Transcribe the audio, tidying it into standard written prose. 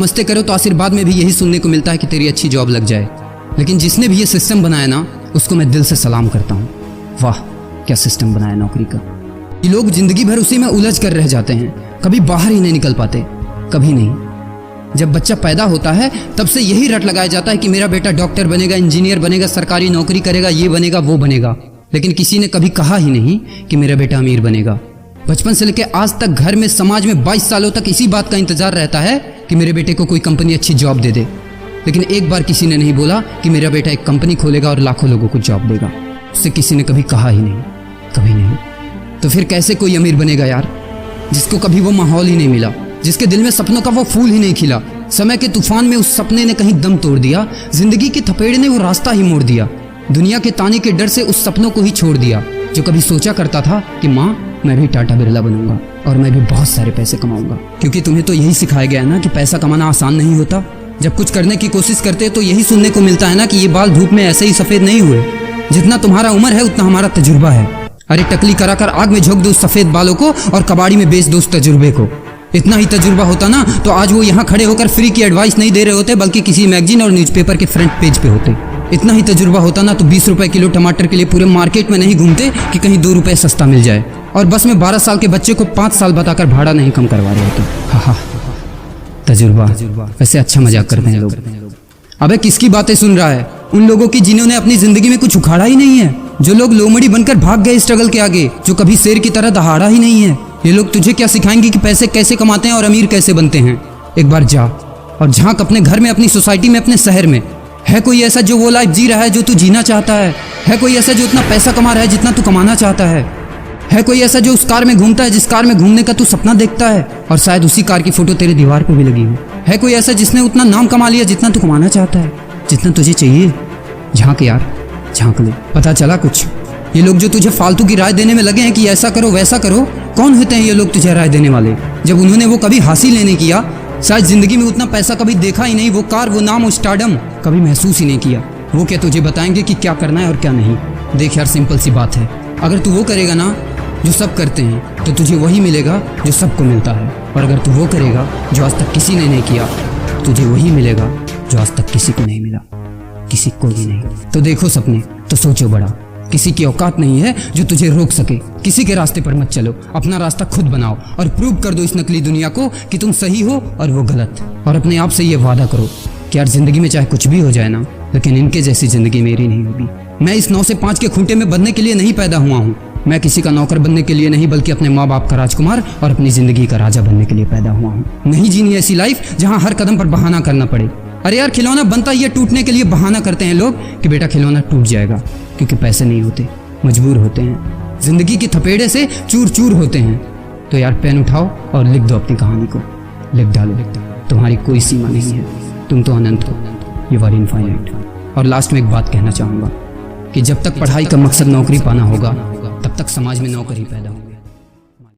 समझते करो तो आशीर्वाद में भी यही सुनने को मिलता है कि तेरी अच्छी जॉब लग जाए। लेकिन जिसने भी ये सिस्टम बनाया ना, उसको मैं दिल से सलाम करता हूँ। वाह क्या सिस्टम बनाया नौकरी का। ये लोग जिंदगी भर उसी में उलझ कर रह जाते हैं, कभी बाहर ही नहीं निकल पाते, कभी नहीं। जब बच्चा पैदा होता है तब से यही रट लगाया जाता है कि मेरा बेटा डॉक्टर बनेगा, इंजीनियर बनेगा, सरकारी नौकरी करेगा, ये बनेगा वो बनेगा। लेकिन किसी ने कभी कहा ही नहीं कि मेरा बेटा अमीर बनेगा। बचपन से लेकर आज तक घर में, समाज में 22 सालों तक इसी बात का इंतजार रहता है कि मेरे बेटे को कोई कंपनी अच्छी जॉब दे दे। लेकिन एक बार किसी ने नहीं बोला कि मेरा बेटा एक कंपनी खोलेगा और लाखों लोगों को जॉब देगा। उससे किसी ने कभी कहा ही नहीं, कभी नहीं। तो फिर कैसे कोई अमीर बनेगा यार, जिसको कभी वो माहौल ही नहीं मिला, जिसके दिल में सपनों का वो फूल ही नहीं खिला। समय के तूफान में उस सपने ने कहीं दम तोड़ दिया, जिंदगी के थपेड़े ने वो रास्ता ही मोड़ दिया, दुनिया के ताने के डर से उस सपनों को ही छोड़ दिया। जो कभी सोचा करता था कि माँ मैं भी टाटा बिरला बनूंगा और मैं भी बहुत सारे पैसे कमाऊंगा। क्योंकि तुम्हें तो यही सिखाया गया है ना कि पैसा कमाना आसान नहीं होता। जब कुछ करने की कोशिश करते तो यही सुनने को मिलता है ना कि ये बाल धूप में ऐसे ही सफेद नहीं हुए, जितना तुम्हारा उम्र है उतना हमारा तजुर्बा है। अरे टकली कराकर आग में झोंक दो उस सफेद बालों को और कबाड़ी में बेच दो उस तजुर्बे को। इतना ही तजुर्बा होता ना तो आज वो यहाँ खड़े होकर फ्री की एडवाइस नहीं दे रहे होते, बल्कि किसी मैगजीन और न्यूज़पेपर के फ्रंट पेज पे होते। इतना ही तजुर्बा होता ना तो 20 रुपए किलो टमाटर के लिए पूरे मार्केट में नहीं घूमते कि कहीं 2 रुपए सस्ता मिल जाए। और बस में 12 साल के बच्चे को 5 साल बताकर भाड़ा नहीं कम करवा रहे होते। हाँ तजुर्बा, वैसे अच्छा मजाक करते हैं लोग। अबे किसकी बातें सुन रहा है? उन लोगों की जिन्होंने अपनी जिंदगी में कुछ उखाड़ा ही नहीं है, जो लोग लोमड़ी बनकर भाग गए स्ट्रगल के आगे, जो कभी शेर की तरह दहाड़ा ही नहीं है। ये लोग तुझे क्या सिखाएंगे कि पैसे कैसे कमाते हैं और अमीर कैसे बनते हैं। एक बार जा और झांक अपने घर में, अपनी सोसाइटी में, अपने शहर में। है कोई ऐसा जो वो लाइफ जी रहा है जो तू जीना चाहता है? है कोई ऐसा जो उतना पैसा कमा रहा है जितना तू कमाना चाहता है? है कोई ऐसा जो उस कार में घूमता है जिस कार में घूमने का तू सपना देखता है और शायद उसी कार की फोटो तेरे दीवार पे भी लगी हो? है कोई ऐसा जिसने उतना नाम कमा लिया जितना तू कमाना चाहता है, जितना तुझे चाहिए? झांक यार, झांक ले, पता चला कुछ। ये लोग जो तुझे फालतू की राय देने में लगे हैं कि ऐसा करो वैसा करो, कौन होते हैं ये लोग तुझे राय देने वाले, जब उन्होंने वो कभी हासिल ही नहीं किया? शायद जिंदगी में उतना पैसा कभी देखा ही नहीं, वो कार, वो नाम, वो स्टारडम कभी महसूस ही नहीं किया। वो क्या तुझे बताएंगे कि क्या करना है और क्या नहीं? देख यार, सिंपल सी बात है, अगर तू वो करेगा ना जो सब करते हैं तो तुझे वही मिलेगा जो सबको मिलता है। और अगर तू वो करेगा जो आज तक किसी ने नहीं किया, तुझे वही मिलेगा जो आज तक किसी को नहीं मिला, किसी को भी नहीं। तो देखो सपने तो सोचो बड़ा, किसी की औकात नहीं है जो तुझे रोक सके। किसी के रास्ते पर मत चलो, अपना रास्ता खुद बनाओ और प्रूव कर दो इस नकली दुनिया को कि तुम सही हो और वो गलत। और अपने आप से ये वादा करो कि यार जिंदगी में चाहे कुछ भी हो जाए ना, लेकिन इनके जैसी जिंदगी मेरी नहीं होगी। मैं इस 9 से 5 के खूंटे में बंधने के लिए नहीं पैदा हुआ हूँ। मैं किसी का नौकर बनने के लिए नहीं, बल्कि अपने माँ बाप का राजकुमार और अपनी जिंदगी का राजा बनने के लिए पैदा हुआ हूँ। नहीं जीनी ऐसी लाइफ जहाँ हर कदम पर बहाना करना पड़े। अरे यार, खिलौना बनता ही है टूटने के लिए। बहाना करते हैं लोग कि बेटा खिलौना टूट जाएगा, क्योंकि पैसे नहीं होते, मजबूर होते हैं, जिंदगी की थपेड़े से चूर चूर होते हैं। तो यार पेन उठाओ और लिख दो अपनी कहानी को, लिख डालो। तुम्हारी कोई सीमा नहीं है, तुम तो अनंत हो, यू आर इनफाइनाइट। और लास्ट में एक बात कहना चाहूँगा कि जब तक पढ़ाई का मकसद नौकरी पाना होगा, तब तक समाज में नौकर ही पैदा होंगे।